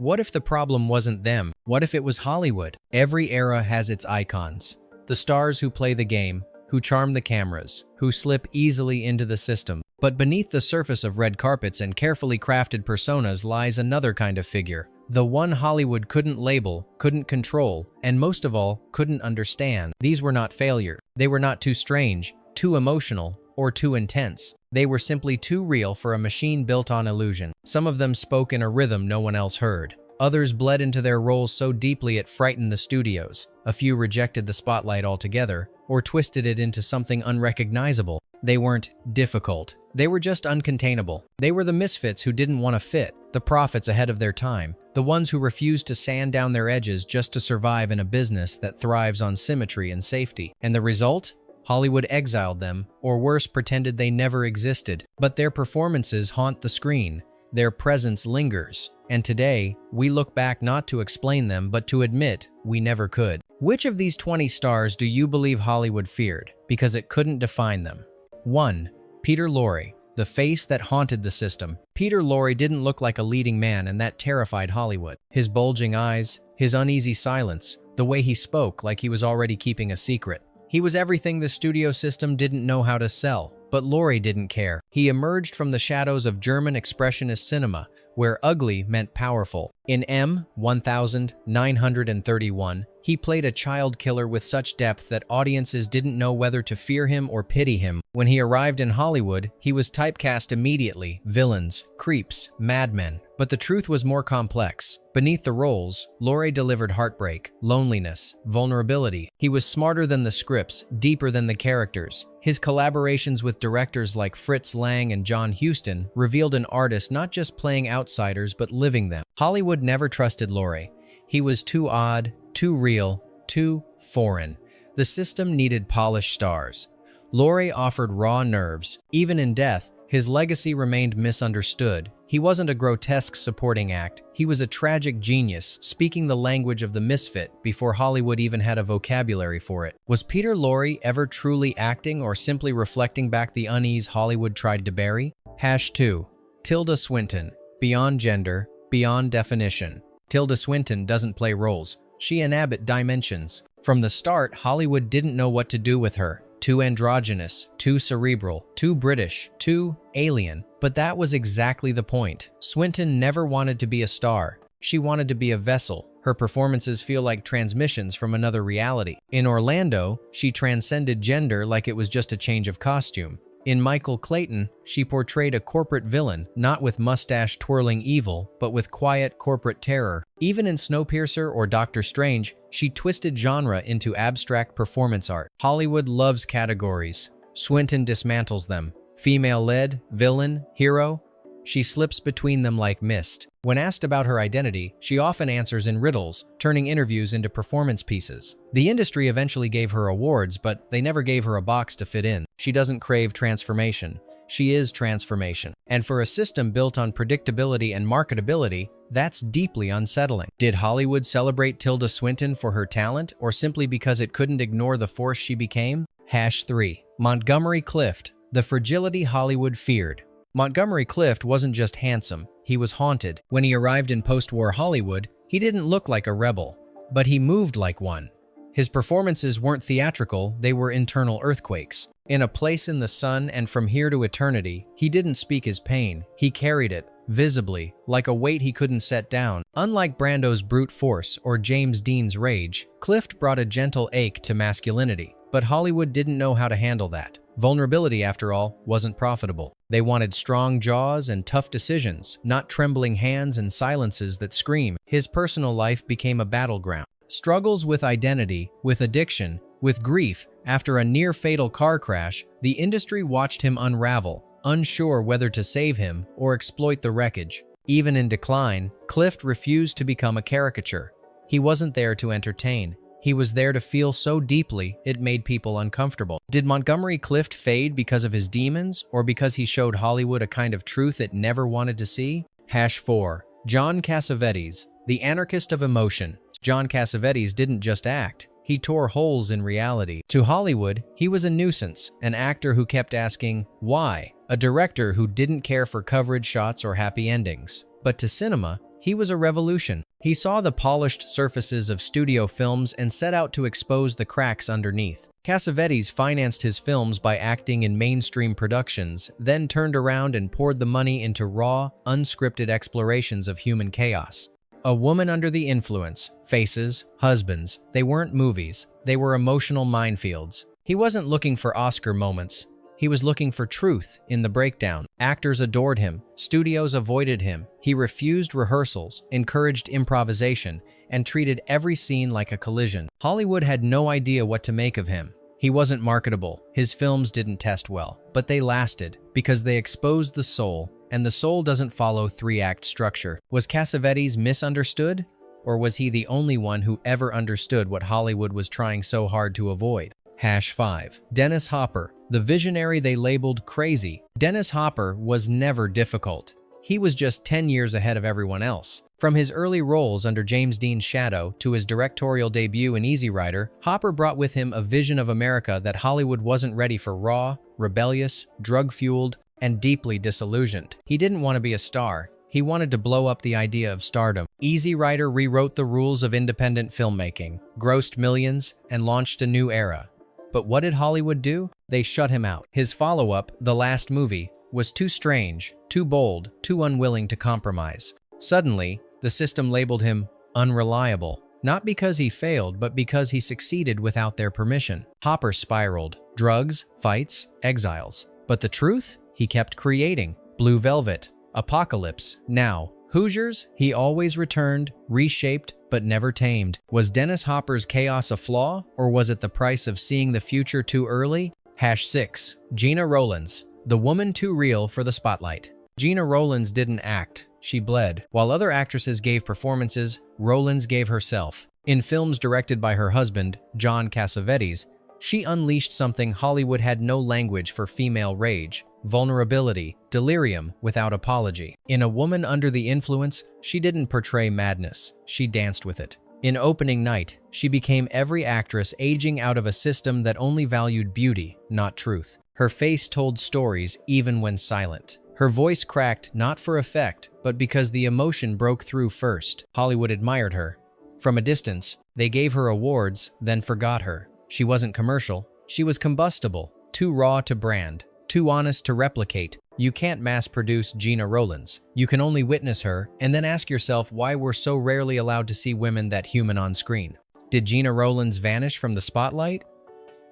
What if the problem wasn't them? What if it was Hollywood? Every era has its icons. The stars who play the game, who charm the cameras, who slip easily into the system. But beneath the surface of red carpets and carefully crafted personas lies another kind of figure. The one Hollywood couldn't label, couldn't control, and most of all, couldn't understand. These were not failure. They were not too strange, too emotional, or too intense. They were simply too real for a machine built on illusion. Some of them spoke in a rhythm no one else heard. Others bled into their roles so deeply it frightened the studios. A few rejected the spotlight altogether, or twisted it into something unrecognizable. They weren't difficult. They were just uncontainable. They were the misfits who didn't want to fit, the prophets ahead of their time, the ones who refused to sand down their edges just to survive in a business that thrives on symmetry and safety. And the result? Hollywood exiled them, or worse, pretended they never existed. But their performances haunt the screen. Their presence lingers. And today, we look back not to explain them, but to admit we never could. Which of these 20 stars do you believe Hollywood feared because it couldn't define them? 1. Peter Lorre, the face that haunted the system. Peter Lorre didn't look like a leading man, and that terrified Hollywood. His bulging eyes, his uneasy silence, the way he spoke like he was already keeping a secret. He was everything the studio system didn't know how to sell, but Lorre didn't care. He emerged from the shadows of German expressionist cinema, where ugly meant powerful. In M1931, he played a child killer with such depth that audiences didn't know whether to fear him or pity him. When he arrived in Hollywood, he was typecast immediately: villains, creeps, madmen. But the truth was more complex. Beneath the roles, Lorre delivered heartbreak, loneliness, vulnerability. He was smarter than the scripts, deeper than the characters. His collaborations with directors like Fritz Lang and John Huston revealed an artist not just playing outsiders but living them. Hollywood never trusted Lorre. He was too odd, too real, too foreign. The system needed polished stars. Lorre offered raw nerves. Even in death, his legacy remained misunderstood. He wasn't a grotesque supporting act. He was a tragic genius, speaking the language of the misfit before Hollywood even had a vocabulary for it. Was Peter Lorre ever truly acting or simply reflecting back the unease Hollywood tried to bury? #2. Tilda Swinton. Beyond gender, beyond definition. Tilda Swinton doesn't play roles. She inhabits dimensions. From the start, Hollywood didn't know what to do with her. Too androgynous, too cerebral, too British, too alien. But that was exactly the point. Swinton never wanted to be a star. She wanted to be a vessel. Her performances feel like transmissions from another reality. In Orlando, she transcended gender like it was just a change of costume. In Michael Clayton, she portrayed a corporate villain, not with mustache-twirling evil, but with quiet corporate terror. Even in Snowpiercer or Doctor Strange, she twisted genre into abstract performance art. Hollywood loves categories. Swinton dismantles them. Female-led, villain, hero. She slips between them like mist. When asked about her identity, she often answers in riddles, turning interviews into performance pieces. The industry eventually gave her awards, but they never gave her a box to fit in. She doesn't crave transformation. She is transformation. And for a system built on predictability and marketability, that's deeply unsettling. Did Hollywood celebrate Tilda Swinton for her talent, or simply because it couldn't ignore the force she became? #3. Montgomery Clift, the fragility Hollywood feared. Montgomery Clift wasn't just handsome, he was haunted. When he arrived in post-war Hollywood, he didn't look like a rebel, but he moved like one. His performances weren't theatrical, they were internal earthquakes. In A Place in the Sun and From Here to Eternity, he didn't speak his pain, he carried it, visibly, like a weight he couldn't set down. Unlike Brando's brute force or James Dean's rage, Clift brought a gentle ache to masculinity. But Hollywood didn't know how to handle that. Vulnerability, after all, wasn't profitable. They wanted strong jaws and tough decisions, not trembling hands and silences that scream. His personal life became a battleground. Struggles with identity, with addiction, with grief. After a near-fatal car crash, the industry watched him unravel, unsure whether to save him or exploit the wreckage. Even in decline, Clift refused to become a caricature. He wasn't there to entertain. He was there to feel so deeply it made people uncomfortable. Did Montgomery Clift fade because of his demons, or because he showed Hollywood a kind of truth it never wanted to see? #4. John Cassavetes, the anarchist of emotion. John Cassavetes didn't just act. He tore holes in reality. To Hollywood, he was a nuisance, an actor who kept asking, why? A director who didn't care for coverage shots or happy endings. But to cinema, He was a revolution. He saw the polished surfaces of studio films and set out to expose the cracks underneath. Cassavetes financed his films by acting in mainstream productions, then turned around and poured the money into raw, unscripted explorations of human chaos. A Woman Under the Influence, Faces, Husbands, they weren't movies, they were emotional minefields. He wasn't looking for Oscar moments. He was looking for truth in the breakdown. Actors adored him, studios avoided him. He refused rehearsals, encouraged improvisation, and treated every scene like a collision. Hollywood had no idea what to make of him. He wasn't marketable. His films didn't test well, but they lasted because they exposed the soul, and the soul doesn't follow three-act structure. Was Cassavetes misunderstood? Or was he the only one who ever understood what Hollywood was trying so hard to avoid? #5. Dennis Hopper, the visionary they labeled crazy. Dennis Hopper was never difficult. He was just 10 years ahead of everyone else. From his early roles under James Dean's shadow to his directorial debut in Easy Rider, Hopper brought with him a vision of America that Hollywood wasn't ready for: raw, rebellious, drug-fueled, and deeply disillusioned. He didn't want to be a star. He wanted to blow up the idea of stardom. Easy Rider rewrote the rules of independent filmmaking, grossed millions, and launched a new era. But what did Hollywood do? They shut him out. His follow-up, The Last Movie, was too strange, too bold, too unwilling to compromise. Suddenly, the system labeled him unreliable. Not because he failed, but because he succeeded without their permission. Hopper spiraled. Drugs, fights, exiles. But the truth? He kept creating. Blue Velvet, Apocalypse, Now. Hoosiers? He always returned, reshaped, but never tamed. Was Dennis Hopper's chaos a flaw, or was it the price of seeing the future too early? #6. Gena Rowlands, the woman too real for the spotlight. Gena Rowlands didn't act, she bled. While other actresses gave performances, Rowlands gave herself. In films directed by her husband, John Cassavetes, she unleashed something Hollywood had no language for: female rage, vulnerability, delirium without apology. In A Woman Under the Influence, she didn't portray madness, she danced with it. In Opening Night, she became every actress aging out of a system that only valued beauty, not truth. Her face told stories even when silent. Her voice cracked not for effect, but because the emotion broke through first. Hollywood admired her. From a distance, they gave her awards, then forgot her. She wasn't commercial, she was combustible, too raw to brand, too honest to replicate. You can't mass-produce Gena Rowlands. You can only witness her, and then ask yourself why we're so rarely allowed to see women that human on screen. Did Gena Rowlands vanish from the spotlight?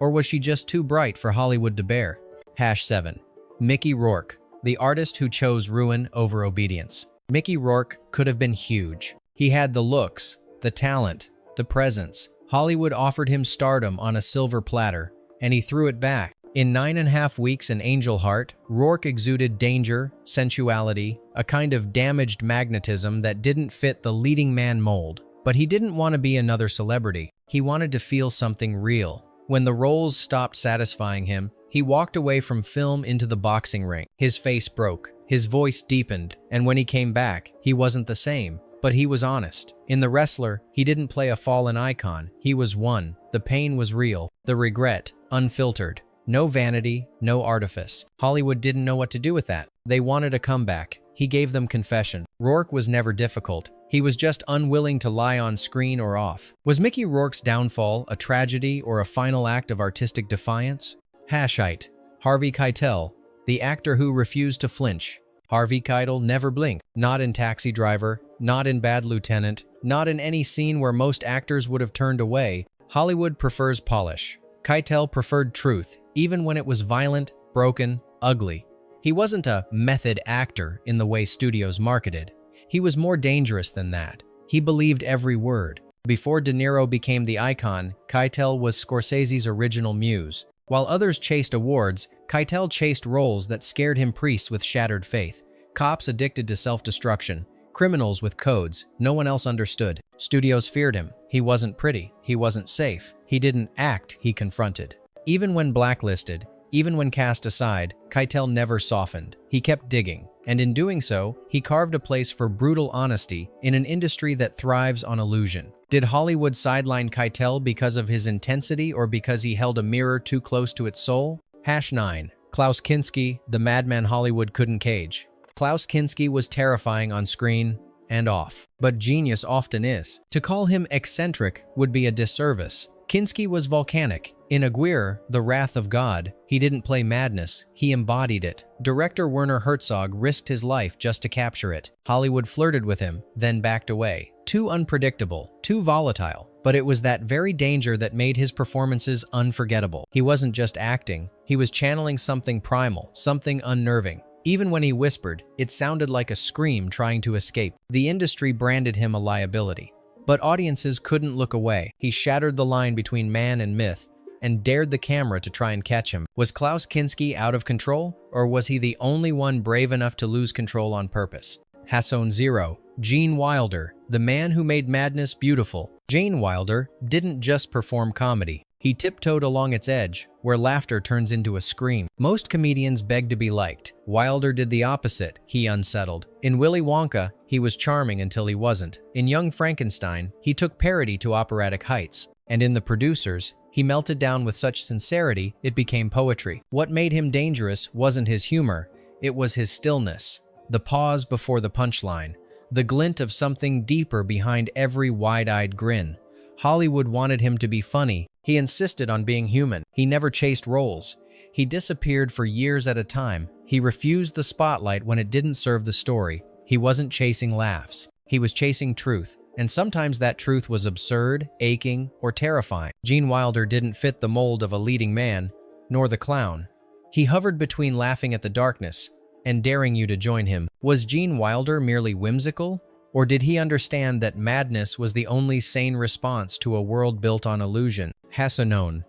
Or was she just too bright for Hollywood to bear? #7. Mickey Rourke, the artist who chose ruin over obedience. Mickey Rourke could have been huge. He had the looks, the talent, the presence. Hollywood offered him stardom on a silver platter, and he threw it back. In 9.5 Weeks and Angel Heart, Rourke exuded danger, sensuality, a kind of damaged magnetism that didn't fit the leading man mold. But he didn't want to be another celebrity. He wanted to feel something real. When the roles stopped satisfying him, he walked away from film into the boxing ring. His face broke, his voice deepened, and when he came back, he wasn't the same. But he was honest. In The Wrestler, he didn't play a fallen icon. He was one. The pain was real. The regret, unfiltered. No vanity, no artifice. Hollywood didn't know what to do with that. They wanted a comeback. He gave them confession. Rourke was never difficult. He was just unwilling to lie on screen or off. Was Mickey Rourke's downfall a tragedy or a final act of artistic defiance? #8. Harvey Keitel, the actor who refused to flinch. Harvey Keitel never blinked. Not in Taxi Driver, not in Bad Lieutenant, not in any scene where most actors would have turned away. Hollywood prefers polish. Keitel preferred truth, even when it was violent, broken, ugly. He wasn't a method actor in the way studios marketed. He was more dangerous than that. He believed every word. Before De Niro became the icon, Keitel was Scorsese's original muse. While others chased awards, Keitel chased roles that scared him: priests with shattered faith, cops addicted to self-destruction, criminals with codes no one else understood. Studios feared him. He wasn't pretty. He wasn't safe. He didn't act, he confronted. Even when blacklisted, even when cast aside, Keitel never softened. He kept digging, and in doing so, he carved a place for brutal honesty in an industry that thrives on illusion. Did Hollywood sideline Keitel because of his intensity or because he held a mirror too close to its soul? #9. Klaus Kinski, the madman Hollywood couldn't cage. Klaus Kinski was terrifying on screen, and off. But genius often is. To call him eccentric would be a disservice. Kinski was volcanic. In Aguirre, the wrath of God, he didn't play madness, he embodied it. Director Werner Herzog risked his life just to capture it. Hollywood flirted with him, then backed away. Too unpredictable, too volatile. But it was that very danger that made his performances unforgettable. He wasn't just acting, he was channeling something primal, something unnerving. Even when he whispered, it sounded like a scream trying to escape. The industry branded him a liability. But audiences couldn't look away. He shattered the line between man and myth and dared the camera to try and catch him. Was Klaus Kinski out of control, or was he the only one brave enough to lose control on purpose? Hasson 0. Gene Wilder, the man who made madness beautiful. Gene Wilder didn't just perform comedy. He tiptoed along its edge, where laughter turns into a scream. Most comedians beg to be liked. Wilder did the opposite. He unsettled. In Willy Wonka, he was charming until he wasn't. In Young Frankenstein, he took parody to operatic heights. And in The Producers, he melted down with such sincerity, it became poetry. What made him dangerous wasn't his humor, it was his stillness. The pause before the punchline. The glint of something deeper behind every wide-eyed grin. Hollywood wanted him to be funny. He insisted on being human. He never chased roles. He disappeared for years at a time. He refused the spotlight when it didn't serve the story. He wasn't chasing laughs. He was chasing truth. And sometimes that truth was absurd, aching, or terrifying. Gene Wilder didn't fit the mold of a leading man, nor the clown. He hovered between laughing at the darkness and daring you to join him. Was Gene Wilder merely whimsical? Or did he understand that madness was the only sane response to a world built on illusion? Hassanon.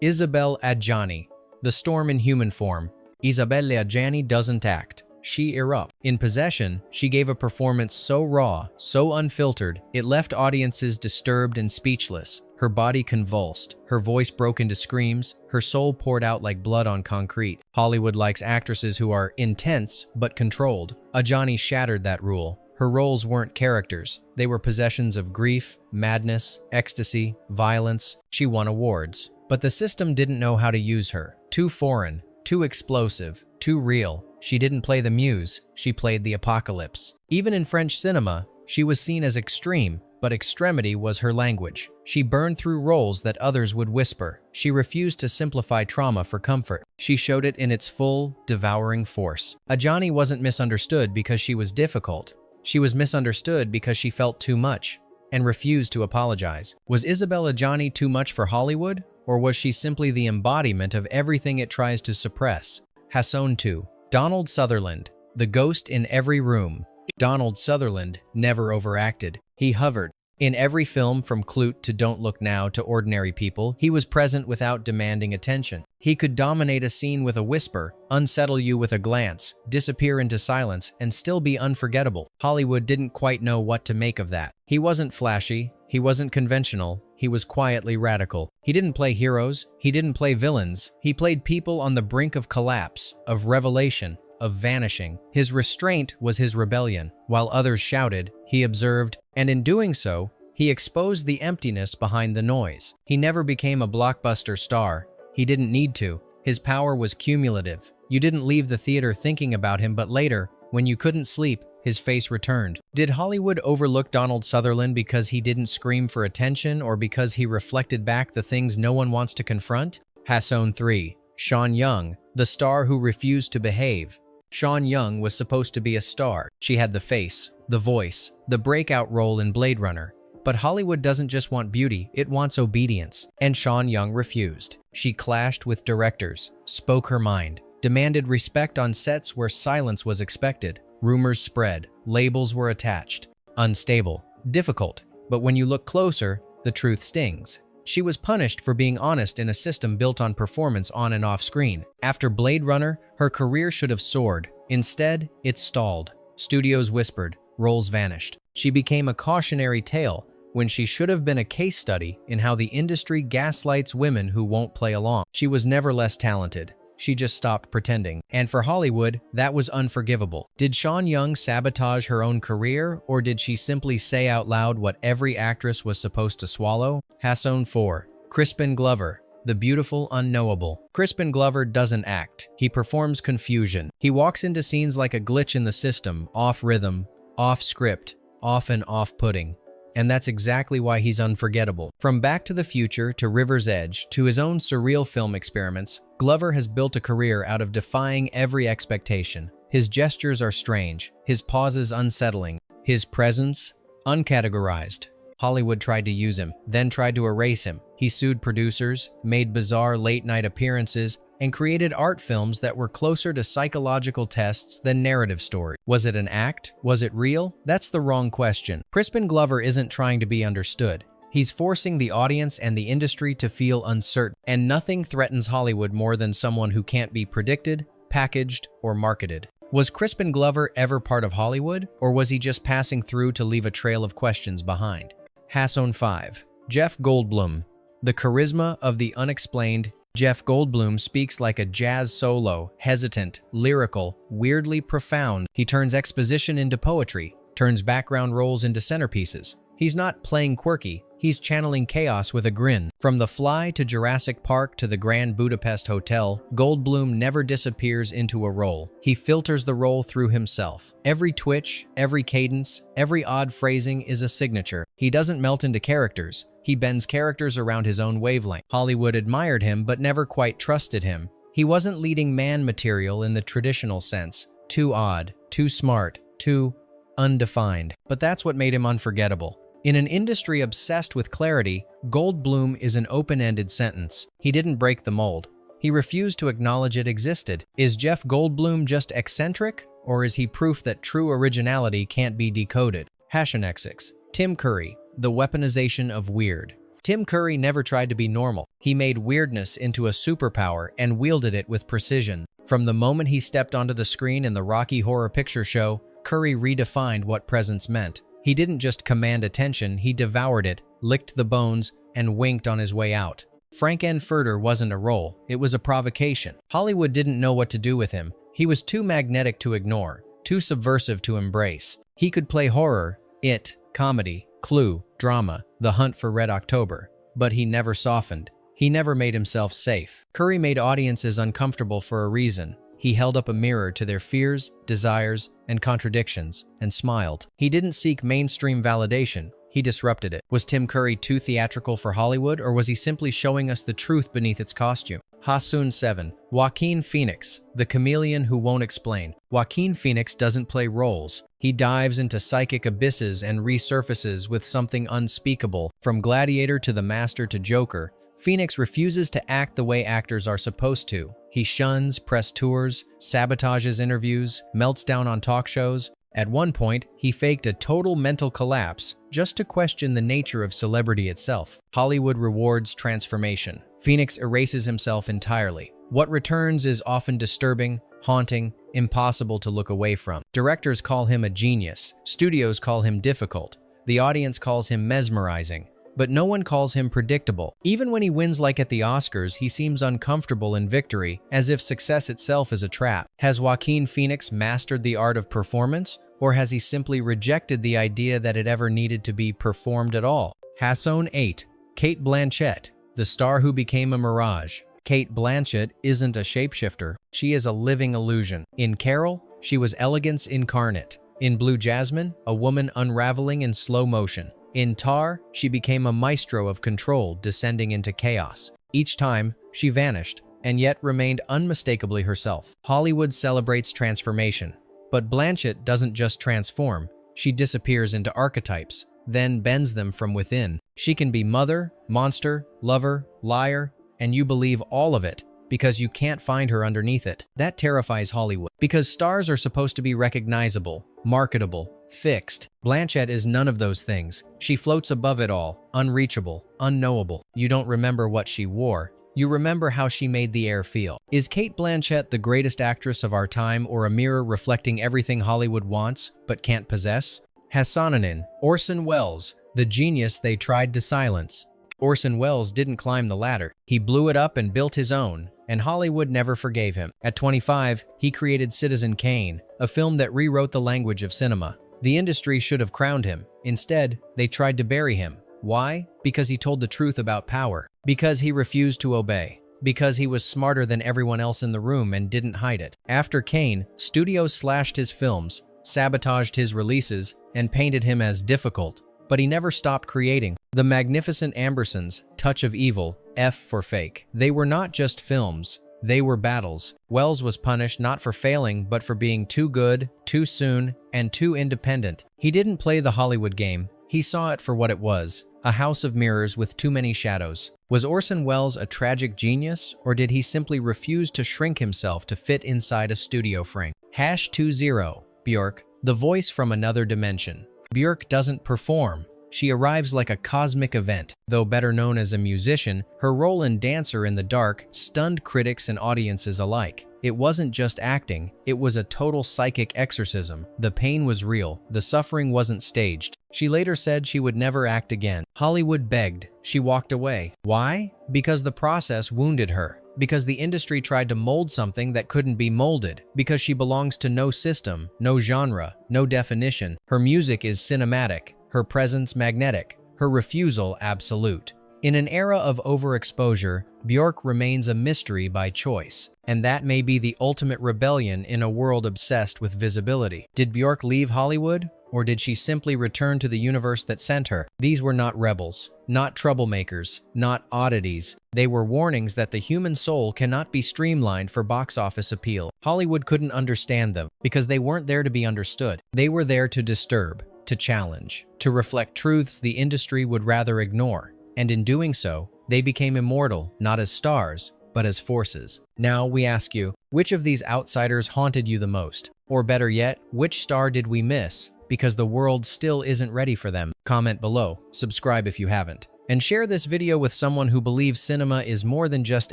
Isabelle Adjani. The storm in human form. Isabelle Adjani doesn't act. She erupts. In Possession, she gave a performance so raw, so unfiltered, it left audiences disturbed and speechless. Her body convulsed, her voice broke into screams, her soul poured out like blood on concrete. Hollywood likes actresses who are intense but controlled. Adjani shattered that rule. Her roles weren't characters. They were possessions of grief, madness, ecstasy, violence. She won awards. But the system didn't know how to use her. Too foreign, too explosive, too real. She didn't play the muse, she played the apocalypse. Even in French cinema, she was seen as extreme, but extremity was her language. She burned through roles that others would whisper. She refused to simplify trauma for comfort. She showed it in its full, devouring force. Adjani wasn't misunderstood because she was difficult. She was misunderstood because she felt too much and refused to apologize. Was Isabelle Adjani too much for Hollywood? Or was she simply the embodiment of everything it tries to suppress? Hasson 2. Donald Sutherland. The ghost in every room. Donald Sutherland never overacted. He hovered. In every film from Clute to Don't Look Now to Ordinary People, he was present without demanding attention. He could dominate a scene with a whisper, unsettle you with a glance, disappear into silence, and still be unforgettable. Hollywood didn't quite know what to make of that. He wasn't flashy, he wasn't conventional, he was quietly radical. He didn't play heroes, he didn't play villains. He played people on the brink of collapse, of revelation, of vanishing. His restraint was his rebellion. While others shouted, he observed, and in doing so, he exposed the emptiness behind the noise. He never became a blockbuster star. He didn't need to. His power was cumulative. You didn't leave the theater thinking about him, but later, when you couldn't sleep, his face returned. Did Hollywood overlook Donald Sutherland because he didn't scream for attention or because he reflected back the things no one wants to confront? Hasson 3. Sean Young, the star who refused to behave. Sean Young was supposed to be a star. She had the face, the voice, the breakout role in Blade Runner. But Hollywood doesn't just want beauty, it wants obedience. And Sean Young refused. She clashed with directors, spoke her mind, demanded respect on sets where silence was expected. Rumors spread, labels were attached. Unstable, difficult. But when you look closer, the truth stings. She was punished for being honest in a system built on performance on and off screen. After Blade Runner, her career should have soared. Instead, it stalled. Studios whispered, roles vanished. She became a cautionary tale when she should have been a case study in how the industry gaslights women who won't play along. She was never less talented. She just stopped pretending. And for Hollywood, that was unforgivable. Did Sean Young sabotage her own career, or did she simply say out loud what every actress was supposed to swallow? Hasson 4. Crispin Glover. The beautiful unknowable. Crispin Glover doesn't act. He performs confusion. He walks into scenes like a glitch in the system, off rhythm, off script, often off-putting. And that's exactly why he's unforgettable. From Back to the Future to River's Edge to his own surreal film experiments, Glover has built a career out of defying every expectation. His gestures are strange, his pauses unsettling, his presence uncategorized. Hollywood tried to use him, then tried to erase him. He sued producers, made bizarre late-night appearances, and created art films that were closer to psychological tests than narrative stories. Was it an act? Was it real? That's the wrong question. Crispin Glover isn't trying to be understood. He's forcing the audience and the industry to feel uncertain. And nothing threatens Hollywood more than someone who can't be predicted, packaged, or marketed. Was Crispin Glover ever part of Hollywood, or was he just passing through to leave a trail of questions behind? Hasson 5. Jeff Goldblum. The charisma of the unexplained. Jeff Goldblum speaks like a jazz solo, hesitant, lyrical, weirdly profound. He turns exposition into poetry, turns background roles into centerpieces. He's not playing quirky, he's channeling chaos with a grin. From The Fly to Jurassic Park to the Grand Budapest Hotel, Goldblum never disappears into a role. He filters the role through himself. Every twitch, every cadence, every odd phrasing is a signature. He doesn't melt into characters. He bends characters around his own wavelength. Hollywood admired him but never quite trusted him. He wasn't leading man material in the traditional sense. Too odd, too smart, too undefined. But that's what made him unforgettable. In an industry obsessed with clarity, Goldblum is an open-ended sentence. He didn't break the mold. He refused to acknowledge it existed. Is Jeff Goldblum just eccentric, or is he proof that true originality can't be decoded? #6. Tim Curry. The weaponization of weird. Tim Curry never tried to be normal. He made weirdness into a superpower and wielded it with precision. From the moment he stepped onto the screen in the Rocky Horror Picture Show, Curry redefined what presence meant. He didn't just command attention, he devoured it, licked the bones, and winked on his way out. Frank-N-Furter wasn't a role, it was a provocation. Hollywood didn't know what to do with him. He was too magnetic to ignore, too subversive to embrace. He could play horror, It, comedy, Clue, drama, The Hunt for Red October, but he never softened. He never made himself safe. Curry made audiences uncomfortable for a reason. He held up a mirror to their fears, desires, and contradictions, and smiled. He didn't seek mainstream validation, he disrupted it. Was Tim Curry too theatrical for Hollywood, or was he simply showing us the truth beneath its costume? Hasson 7. Joaquin Phoenix, the chameleon who won't explain. Joaquin Phoenix doesn't play roles. He dives into psychic abysses and resurfaces with something unspeakable. From Gladiator to The Master to Joker, Phoenix refuses to act the way actors are supposed to. He shuns press tours, sabotages interviews, melts down on talk shows. At one point, he faked a total mental collapse just to question the nature of celebrity itself. Hollywood rewards transformation. Phoenix erases himself entirely. What returns is often disturbing, haunting, impossible to look away from. Directors call him a genius. Studios call him difficult. The audience calls him mesmerizing. But no one calls him predictable. Even when he wins like at the Oscars, he seems uncomfortable in victory, as if success itself is a trap. Has Joaquin Phoenix mastered the art of performance, or has he simply rejected the idea that it ever needed to be performed at all? Hasson 8. Cate Blanchett, the star who became a mirage. Cate Blanchett isn't a shapeshifter, she is a living illusion. In Carol, she was elegance incarnate. In Blue Jasmine, a woman unraveling in slow motion. In Tar, she became a maestro of control, descending into chaos. Each time, she vanished, and yet remained unmistakably herself. Hollywood celebrates transformation, but Blanchett doesn't just transform, she disappears into archetypes, then bends them from within. She can be mother, monster, lover, liar, and you believe all of it because you can't find her underneath it. That terrifies Hollywood, because stars are supposed to be recognizable, marketable, fixed. Blanchett is none of those things. She floats above it all, unreachable, unknowable. You don't remember what she wore. You remember how she made the air feel. Is Cate Blanchett the greatest actress of our time, or a mirror reflecting everything Hollywood wants but can't possess? Hasson. Orson Welles, the genius they tried to silence. Orson Welles didn't climb the ladder. He blew it up and built his own, and Hollywood never forgave him. At 25, he created Citizen Kane, a film that rewrote the language of cinema. The industry should have crowned him. Instead, they tried to bury him. Why? Because he told the truth about power. Because he refused to obey. Because he was smarter than everyone else in the room and didn't hide it. After Kane, studios slashed his films, sabotaged his releases, and painted him as difficult. But he never stopped creating. The Magnificent Ambersons, Touch of Evil, F for Fake. They were not just films. They were battles. Wells was punished not for failing, but for being too good, too soon, and too independent. He didn't play the Hollywood game. He saw it for what it was, a house of mirrors with too many shadows. Was Orson Welles a tragic genius, or did he simply refuse to shrink himself to fit inside a studio frame? #20. Björk, the voice from another dimension. Björk doesn't perform. She arrives like a cosmic event. Though better known as a musician, her role in Dancer in the Dark stunned critics and audiences alike. It wasn't just acting, it was a total psychic exorcism. The pain was real, the suffering wasn't staged. She later said she would never act again. Hollywood begged. She walked away. Why? Because the process wounded her. Because the industry tried to mold something that couldn't be molded. Because she belongs to no system, no genre, no definition. Her music is cinematic, her presence magnetic, her refusal absolute. In an era of overexposure, Björk remains a mystery by choice. And that may be the ultimate rebellion in a world obsessed with visibility. Did Björk leave Hollywood? Or did she simply return to the universe that sent her? These were not rebels, not troublemakers, not oddities. They were warnings that the human soul cannot be streamlined for box office appeal. Hollywood couldn't understand them because they weren't there to be understood. They were there to disturb, to challenge, to reflect truths the industry would rather ignore. And in doing so, they became immortal, not as stars, but as forces. Now we ask you, which of these outsiders haunted you the most? Or better yet, which star did we miss because the world still isn't ready for them? Comment below, subscribe if you haven't, and share this video with someone who believes cinema is more than just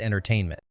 entertainment.